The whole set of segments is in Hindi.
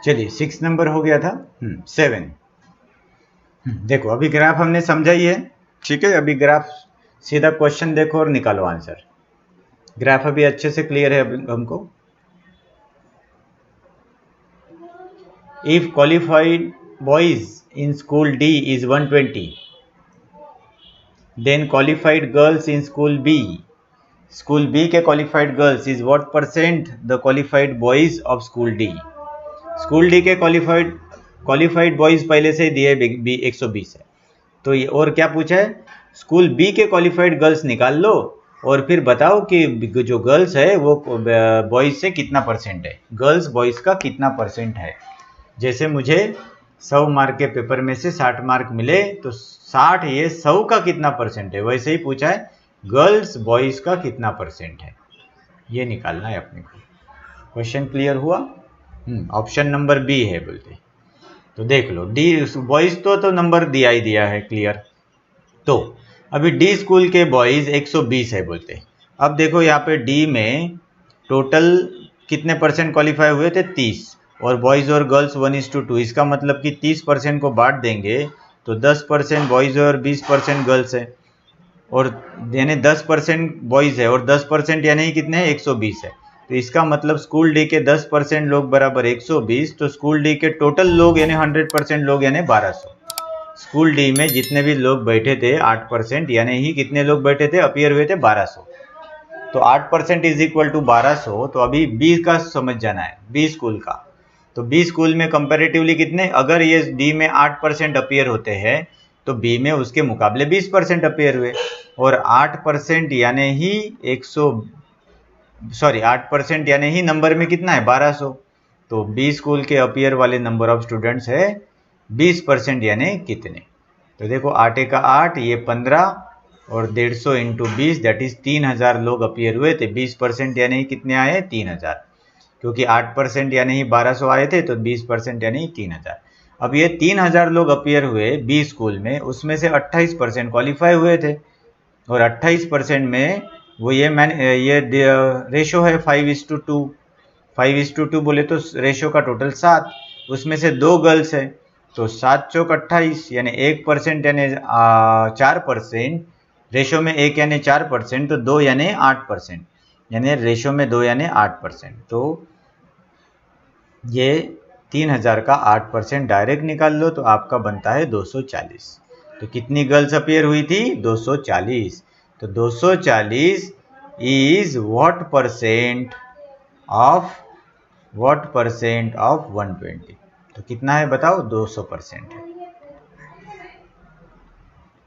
चलिए 6 नंबर हो गया था। 7। देखो अभी ग्राफ हमने समझा ही है, ठीक है। अभी ग्राफ सीधा क्वेश्चन देखो और निकालो आंसर। ग्राफ अभी अच्छे से क्लियर है हमको। If qualified boys in school D is 120, then qualified girls in school B के qualified girls is what percent the qualified boys of school D. School D के क्वालिफाइड बॉयज पहले से ही दिए 120 है, तो ये और क्या पूछा है, स्कूल बी के क्वालिफाइड गर्ल्स निकाल लो और फिर बताओ कि जो गर्ल्स है वो बॉयज से कितना परसेंट है, गर्ल्स बॉयज का कितना परसेंट है। जैसे मुझे 100 मार्क के पेपर में से 60 मार्क मिले तो 60 ये 100 का कितना परसेंट है, वैसे ही पूछा है गर्ल्स बॉयज का कितना परसेंट है, ये निकालना है अपने को। क्वेश्चन क्लियर हुआ? ऑप्शन नंबर बी है बोलते। तो देख लो डी बॉयज तो नंबर दिया ही दिया है, क्लियर। तो अभी डी स्कूल के बॉयज 120 है बोलते। अब देखो यहाँ पे डी में टोटल कितने परसेंट क्वालिफाई हुए थे, 30, और बॉयज और गर्ल्स 1:2। इसका मतलब कि 30% को बांट देंगे तो 10% बॉयज और 20% गर्ल्स है, और यानी 10% बॉयज है और 10% यानी कितने हैं, 120 है। तो इसका मतलब स्कूल डी के 10% लोग बराबर 120, तो स्कूल डी के टोटल लोग यानी 100% लोग यानी 1200। स्कूल डी में जितने भी लोग बैठे थे 8% यानी ही कितने लोग बैठे थे, अपीयर हुए थे 1200। तो 8% इज इक्वल टू 1200। तो अभी बी का समझ जाना है, बी स्कूल का। तो बी स्कूल में कंपैरेटिवली कितने, अगर ये डी में 8% अपीयर होते हैं तो बी में उसके मुकाबले 20% अपीयर हुए, और 8% यानी ही 8% यानी ही नंबर में कितना है, 1200। तो बी स्कूल के अपीयर वाले नंबर ऑफ स्टूडेंट्स है 20% यानी कितने। तो देखो 8 का 8, ये 15, और 150 इंटू 20 दैट इज 3000 लोग अपीयर हुए थे। 20% यानी कितने आए, 3000, क्योंकि 8% यानी ही 1200 आए थे, तो 20% यानी 3000। अब ये 3000 लोग अपीयर हुए बी स्कूल में, उसमें से 28% क्वालिफाई हुए थे, और 28% में वो ये रेशो है 5:2। 5:2 बोले तो रेशो का टोटल 7, उसमें से 2 गर्ल्स है, तो 7 चौक 28 यानी 1% यानी 4%, रेशो में 1 यानी 4%, तो 2 यानी 8%, यानी रेशो में 2 यानी 8%। तो ये 3000 का 8% डायरेक्ट निकाल लो तो आपका बनता है 240। तो कितनी गर्ल्स अपीयर हुई थी, 240। तो 240 इज व्हाट परसेंट ऑफ 120। तो कितना है बताओ, 200% है।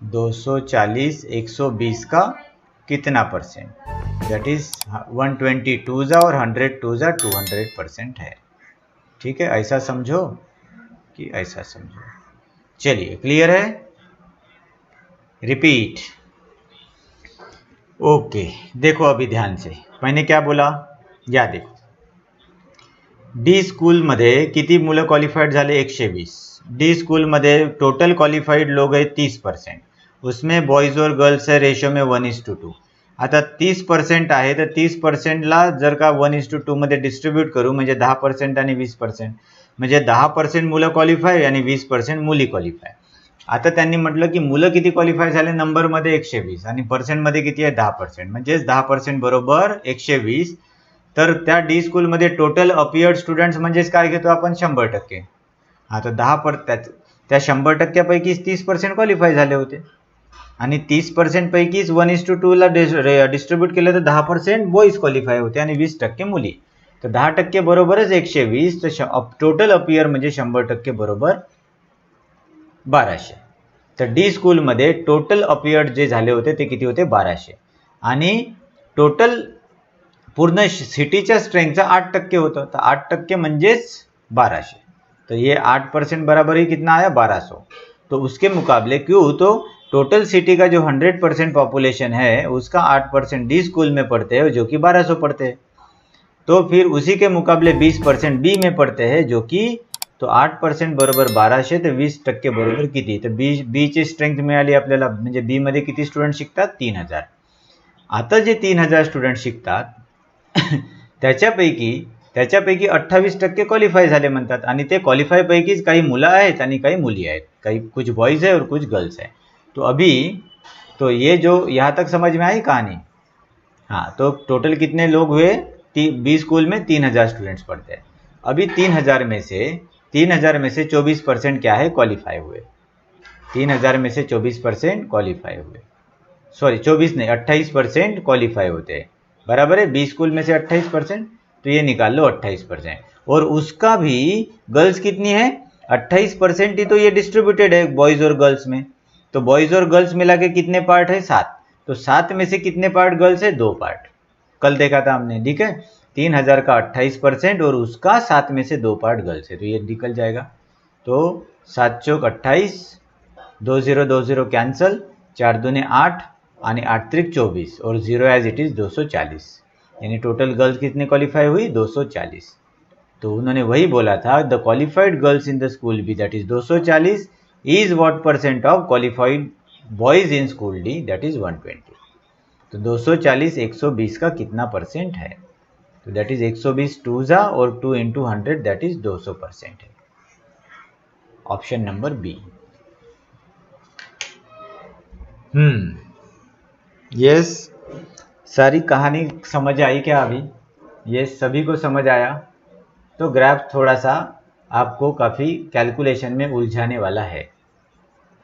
240 120 का कितना परसेंट, दैट इज 120 2 और 100 200% है। ठीक है, ऐसा समझो कि ऐसा समझो। चलिए क्लियर है, रिपीट। ओके, देखो अभी ध्यान से, मैंने क्या बोला या देखो, डी स्कूलमध्ये किती मुलं क्वालिफाईड झाले, 120। डी स्कूलमध्ये टोटल क्वालिफाईड लोग आहे 30%, उसमें बॉयज और गर्ल्स है रेशो में 1:2। आता 30% आहे तर 30%ला जर का 1:2 मध्ये डिस्ट्रीब्यूट करू म्हणजे 10% आणि 20%, म्हणजे 10% मुलं क्वालिफाय आणि 20% मुली क्वालिफाय। आता त्यांनी म्हटलं की मुलं किती क्वालिफाय झाले नंबरमध्ये 120 आणि पर्सेंटमध्ये किती आहे 10%, म्हणजेच 10% बरोबर 120। तर त्या डी स्कूलमध्ये टोटल अपीयर्ड स्टुडंट्स म्हणजेच काय घेतो आपण, 100%। आता 10% त्या 100%पैकीच 30% क्वालिफाय झाले होते, आणि 30% पैकीच 1:2 ला डिस्ट्रीब्यूट केलं तर 10% बॉईज क्वालिफाय होते आणि 20% मुली। तर 10% बरोबरच 120, तर टोटल अपीयर म्हणजे 100% बरोबर 1200। तर डी स्कूलमध्ये टोटल अपीयर्ड जे झाले होते ते किती होते, 1200, आणि टोटल पूर्ण सिटीच्या स्ट्रेंथचा 8% होतं, तर 8% म्हणजेच 1200। तो ये 8% बराबर ही कितना आया, 1200। तो उसके मुकाबले क्यों, तो टोटल सिटी का जो 100% पॉपुलेशन है उसका 8% डी स्कूल में पढ़ते हैं जो कि 1200 पढ़ते हैं, तो फिर उसी के मुकाबले 20% बी में पढ़ते हैं जो कि, तो 8% बरोबर 1200, तर 20% बरोबर किती, तर बी ची स्ट्रेंथ मिळाली आपल्याला, म्हणजे बी मध्ये किती स्टुडंट शिकतात, 3000। आता जे 3000 स्टुडंट शिकतात त्याच्यापैकी त्याच्यापैकी 28% क्वालिफाय झाले म्हणतात आणि ते क्वालिफाय पैकीच काही मुलं आहेत आणि काही मुली आहेत, काही कुछ बॉयज है और कुछ गर्ल्स है। तो अभी तो ये जो यहाँ तक समझ में आई कहानी। हाँ, तो टोटल कितने लोग हुए? 20 स्कूल में 3000 स्टूडेंट्स पढ़ते हैं। अभी 3000 में से 24% क्या है? क्वालिफाई हुए। 3000 में से 24% क्वालिफाई हुए, सॉरी 24 नहीं 28% क्वालिफाई होते हैं, बराबर है। 20 स्कूल में से 28%, तो ये निकाल लो 28%। और उसका भी गर्ल्स कितनी है? 28% ही तो ये डिस्ट्रीब्यूटेड है बॉयज और गर्ल्स में। तो बॉयज और गर्ल्स मिला के कितने पार्ट है? 7। तो 7 में से कितने पार्ट गर्ल्स है? 2 पार्ट। कल देखा था हमने, ठीक है। 3000 का 28% और उसका 7 में से 2 पार्ट गर्ल्स है, तो ये निकल जाएगा। तो 7 चौक 28, 2 0 2 0 कैंसल, 4 दूने 8 आणि 8 त्रिक 24 और 0 एज इट इज 240, यानी टोटल गर्ल्स कितने क्वालिफाई हुई? 240। तो उन्होंने वही बोला था, the qualified girls in the school B that is 240 is what percent of qualified boys in school D that is 120। तो 240 120 का कितना परसेंट है? तो दैट इज 120 टू जा और 2 इंटू 100 दैट इज 200% है। Option number B. यस, सारी कहानी समझ आई क्या अभी? ये सभी को समझ आया? तो ग्राफ थोड़ा सा आपको काफ़ी कैलकुलेशन में उलझाने वाला है,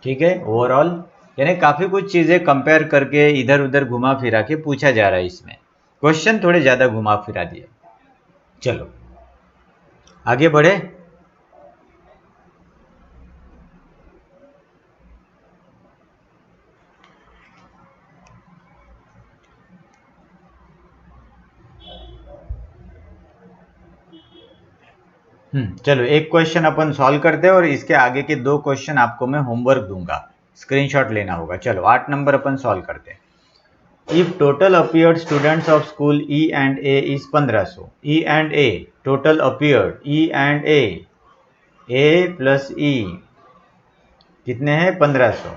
ठीक है। ओवरऑल यानी काफ़ी कुछ चीज़ें कंपेयर करके इधर उधर घुमा फिरा के पूछा जा रहा है, इसमें क्वेश्चन थोड़े ज़्यादा घुमा फिरा दिए। चलो आगे बढ़े। चलो एक क्वेश्चन अपन सॉल्व करते हैं और इसके आगे के 2 क्वेश्चन आपको मैं होमवर्क दूंगा, स्क्रीनशॉट लेना होगा। चलो 8 नंबर अपन सॉल्व करते हैं। If total appeared students of school E and A is 1500, E and A total appeared, E and A plus E कितने हैं? 1500,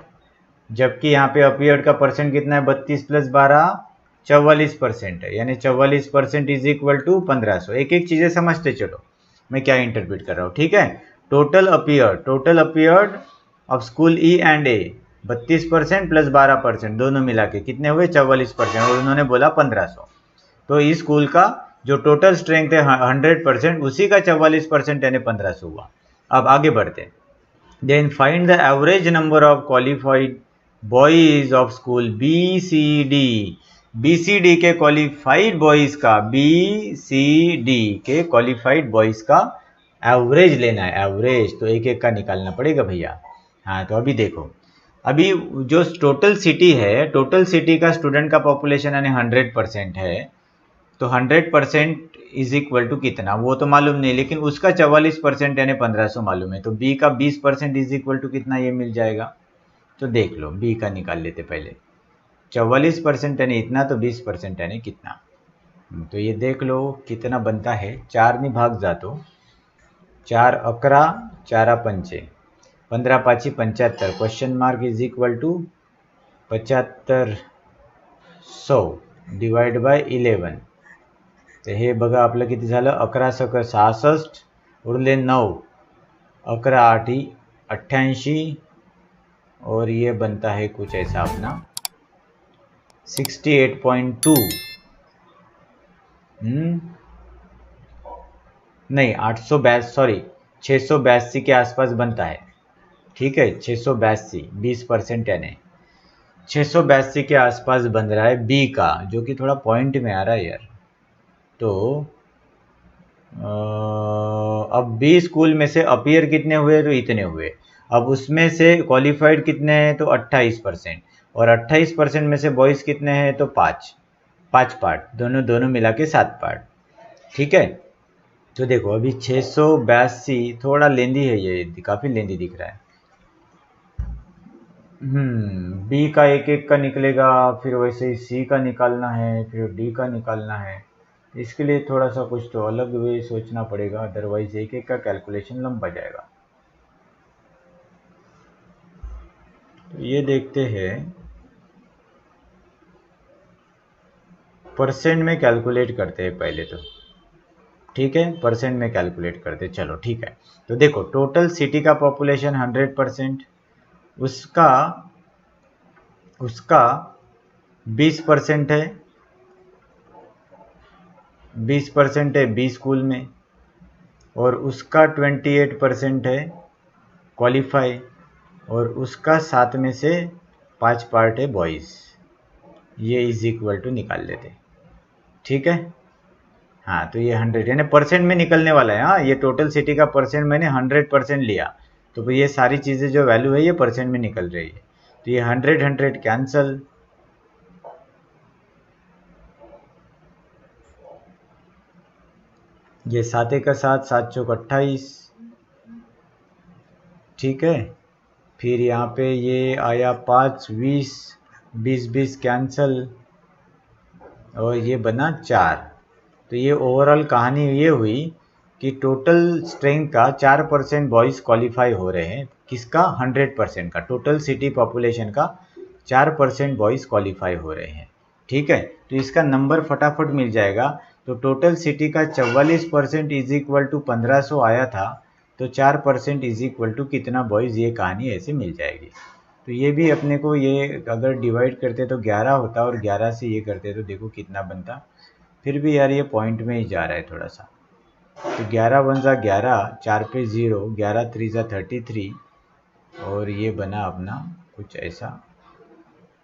जबकि यहाँ पे अपीयर्ड का परसेंट कितना है? 32 प्लस 12 44% है, यानी 44% इज इक्वल टू 1500। एक एक चीजें समझते चलो मैं क्या इंटरप्रेट कर रहा हूँ, ठीक है। Total appeared of school E and A 32% plus 12% दोनों मिला के कितने हुए? 44%, और उन्होंने बोला 1500। तो इस स्कूल का जो टोटल स्ट्रेंथ है 100%, उसी का 44% यानी 1500 हुआ। अब आगे बढ़ते हैं। Then find the average number of qualified boys of school B C D. B C D के क्वालिफाइड बॉयज का, बी सी डी के क्वालिफाइड बॉयज का एवरेज लेना है। एवरेज तो एक एक का निकालना पड़ेगा भैया। हाँ, तो अभी देखो, अभी जो टोटल सिटी है, टोटल सिटी का स्टूडेंट का पॉपुलेशन यानी 100% है, तो 100% इज इक्वल टू कितना वो तो मालूम नहीं, लेकिन उसका 44% यानी 1500 मालूम है। तो बी का 20% इज इक्वल टू कितना ये मिल जाएगा। तो देख लो बी का निकाल लेते पहले। 44% यानी इतना, तो 20% यानी कितना। तो ये देख लो कितना बनता है। 4 ने भाग जातो, 4 11 4 पंचे 15 5 75, question mark is equal to 7500 divide by 11। तर हे बघा आपलं किती झालं? 11 सक 66 उरले 9, 11 8 88 और ये बनता है कुछ ऐसा अपना 68.2। नहीं 882, सॉरी 682 के आसपास बनता है, ठीक है। 682 20% यानी 682 के आसपास बन रहा है बी का, जो कि थोड़ा पॉइंट में आ रहा है यार। तो अब बी स्कूल में से अपीयर कितने हुए? तो इतने हुए। अब उसमें से क्वालिफाइड कितने हैं? तो 28%, और 28% में से बॉयज़ कितने हैं? तो 5 पार्ट, दोनों मिला के 7 पार्ट, ठीक है। तो देखो अभी 682 थोड़ा लेंदी है, ये काफ़ी लेंदी दिख रहा है। बी का एक एक का निकलेगा, फिर वैसे ही सी का निकालना है, फिर डी का निकालना है। इसके लिए थोड़ा सा कुछ तो अलग वे सोचना पड़ेगा, अदरवाइज एक एक का कैलकुलेशन लंबा जाएगा। तो ये देखते हैं, परसेंट में कैलकुलेट करते हैं पहले तो। ठीक है, परसेंट में कैलकुलेट करते, चलो ठीक है। तो देखो टोटल सिटी का पॉपुलेशन 100%, उसका उसका 20% है, 20% है बी स्कूल में, और उसका 28% है क्वालिफाई, और उसका 7 में से 5 पार्ट है बॉयज़। ये इज इक्वल टू निकाल लेते, ठीक है। हाँ तो ये 100 यानी परसेंट में निकलने वाला है। हाँ ये टोटल सिटी का परसेंट मैंने 100% लिया, तो ये सारी चीज़ें जो वैल्यू है ये परसेंट में निकल रही है। तो ये 100 कैंसल, ये 7 का 7, 7 चौक 28, ठीक है। फिर यहाँ पे ये आया 5, 20, 20, 20 कैंसल, और ये बना 4। तो ये ओवरऑल कहानी ये हुई कि टोटल स्ट्रेंथ का 4% बॉयज़ क्वालिफाई हो रहे हैं। किसका? 100% का, टोटल सिटी पॉपुलेशन का 4% बॉयज़ क्वालिफाई हो रहे हैं, ठीक है। तो इसका नंबर फटाफट मिल जाएगा। तो टोटल सिटी का 44% इज इक्वल टू 1500 आया था, तो 4% इज इक्वल टू कितना बॉयज़, ये कहानी ऐसे मिल जाएगी। तो ये भी अपने को, ये अगर डिवाइड करते तो 11 होता, और 11 से ये करते तो देखो कितना बनता। फिर भी यार ये पॉइंट में ही जा रहा है थोड़ा सा। तो 11 वन ज़ा 11, 4 पे 0, 11 3 ज़ा 33, और ये बना अपना कुछ ऐसा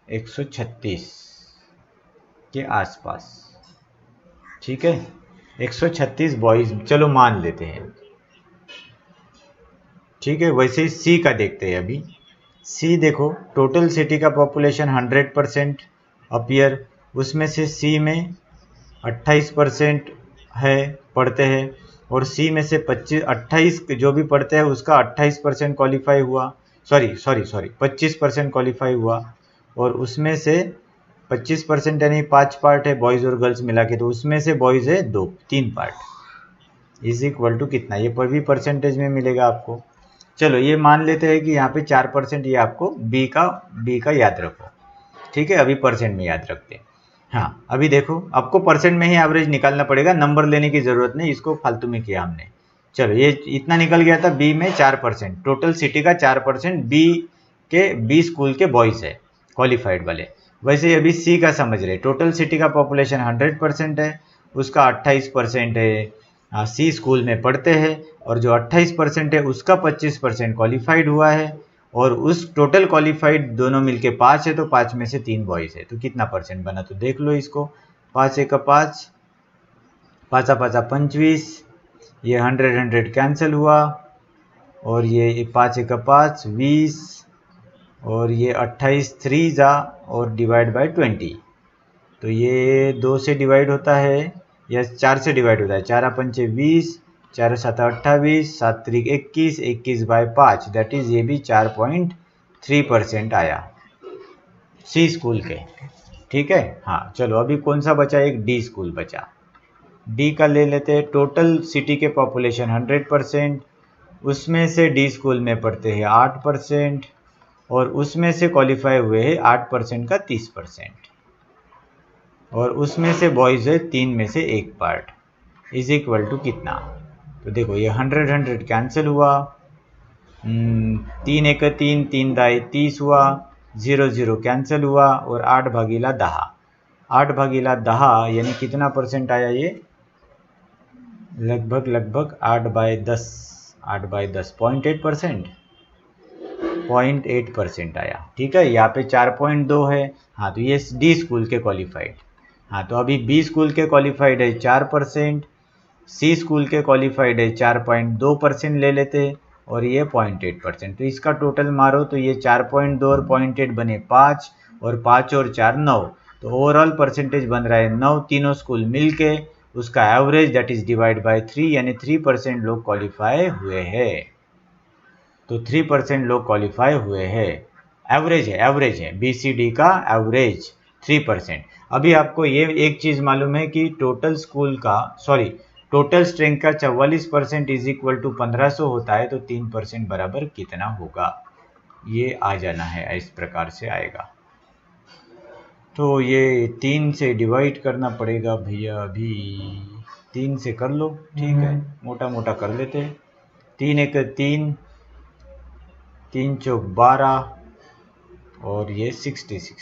136 के आसपास, ठीक है। 136 बॉयज़ चलो मान लेते हैं, ठीक है। वैसे ही सी का देखते हैं अभी। सी देखो टोटल सिटी का पॉपुलेशन 100% अपीयर, उसमें से सी में 28% है पढ़ते हैं, और सी में से 28 जो भी पढ़ते हैं उसका 28% क्वालिफाई हुआ, सॉरी 25% क्वालिफाई हुआ, और उसमें से 25% यानी 5 पार्ट है बॉयज़ और गर्ल्स मिला के, तो उसमें से बॉयज़ है 3 पार्ट, इज इक्वल टू कितना, ये पर भी परसेंटेज में मिलेगा आपको। चलो ये मान लेते हैं कि यहाँ पे 4%, ये आपको बी का याद रखो, ठीक है। अभी परसेंट में याद रखते हैं। हाँ अभी देखो आपको परसेंट में ही एवरेज निकालना पड़ेगा, नंबर लेने की ज़रूरत नहीं, इसको फालतू में किया हमने। चलो ये इतना निकल गया था, बी में 4%, टोटल सिटी का 4% बी स्कूल के बॉयज़ है क्वालिफाइड वाले। वैसे अभी सी का समझ रहे, टोटल सिटी का पॉपुलेशन 100% है, उसका 28% है सी स्कूल में पढ़ते हैं, और जो 28% है उसका 25% क्वालिफाइड हुआ है, और उस टोटल क्वालिफाइड दोनों मिलके 5 है, तो 5 में से 3 बॉयज़ है, तो कितना परसेंट बना, तो देख लो इसको। 5 एक 5, 5 5 25, ये 100 कैंसिल हुआ, और ये 5 एक 5, 20, और ये 28 3 जा, और डिवाइड बाय 20, तो ये 2 से डिवाइड होता है या 4 से डिवाइड होता है, 4 पंचे 20, 4 7 28, 7 3 21, 21 बाय 5, दैट इज ये भी 4.3% आया सी स्कूल के, ठीक है। हाँ चलो अभी कौन सा बचा, एक डी स्कूल बचा। डी का ले लेते हैं, टोटल सिटी के पॉपुलेशन 100%, उसमें से डी स्कूल में पढ़ते हैं 8%, और उसमें से क्वालिफाई हुए हैं 8% का 30%, और उसमें से बॉयज़ है 3 में से 1 पार्ट, इज इक्वल टू कितना। तो देखो ये 100 कैंसिल हुआ, 3 एक 3, 3 दाई 30 हुआ, 0 0 कैंसिल हुआ, और 8 भागीला 10, 8 भागीला 10 यानी कितना परसेंट आया, ये लगभग 8 बाय 10, 0.8%, 0.8% आया, ठीक है। यहाँ पे 4.2 है, हाँ तो ये डी स्कूल के क्वालिफाइड। हाँ तो अभी बी स्कूल के क्वालिफाइड है 4%, सी स्कूल के क्वालिफाइड है 4.2% ले लेते हैं, और ये 0.8%, तो इसका टोटल मारो तो ये 4.2 और 0.8 बने 5, और 5 और 4 9, तो ओवरऑल परसेंटेज बन रहा है 9, तीनों स्कूल मिलके उसका average that is divide by 3, यानी 3% लोग क्वालिफाई हुए हैं। तो 3% लोग क्वालिफाई हुए हैं, एवरेज है BCD का एवरेज 3%। अभी आपको ये एक चीज़ मालूम है कि टोटल स्ट्रेंथ का 44% इज इक्वल टू 1500 होता है, तो 3% बराबर कितना होगा, ये आ जाना है, इस प्रकार से आएगा। तो ये 3 से डिवाइड करना पड़ेगा भैया, अभी 3 से कर लो, ठीक है, मोटा मोटा कर लेते हैं। 3 एक 3, 3 चौक 12 और ये 66,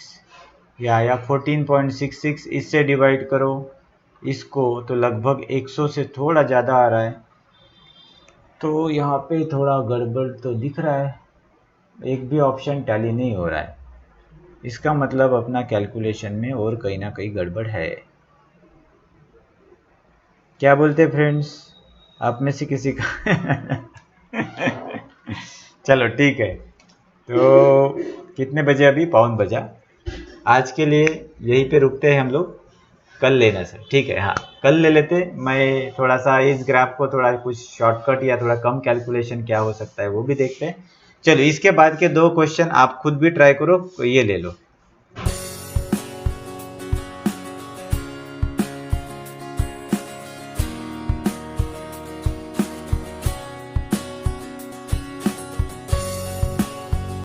ये आया 14.66। इससे डिवाइड करो इसको तो लगभग 100 से थोड़ा ज़्यादा आ रहा है, तो यहाँ पे थोड़ा गड़बड़ तो दिख रहा है, एक भी ऑप्शन टैली नहीं हो रहा है। इसका मतलब अपना कैलकुलेशन में और कहीं ना कहीं गड़बड़ है। क्या बोलते फ्रेंड्स, आप में से किसी का चलो ठीक है, तो कितने बजे अभी? 5 बजा। आज के लिए यहीं पे रुकते हैं हम लोग, कल लेना सर, ठीक है, हाँ कल ले लेते। मैं थोड़ा सा इस ग्राफ को थोड़ा कुछ शॉर्टकट या थोड़ा कम कैलकुलेशन क्या हो सकता है वो भी देखते हैं। चलो इसके बाद के 2 क्वेश्चन आप खुद भी ट्राई करो, ये ले लो।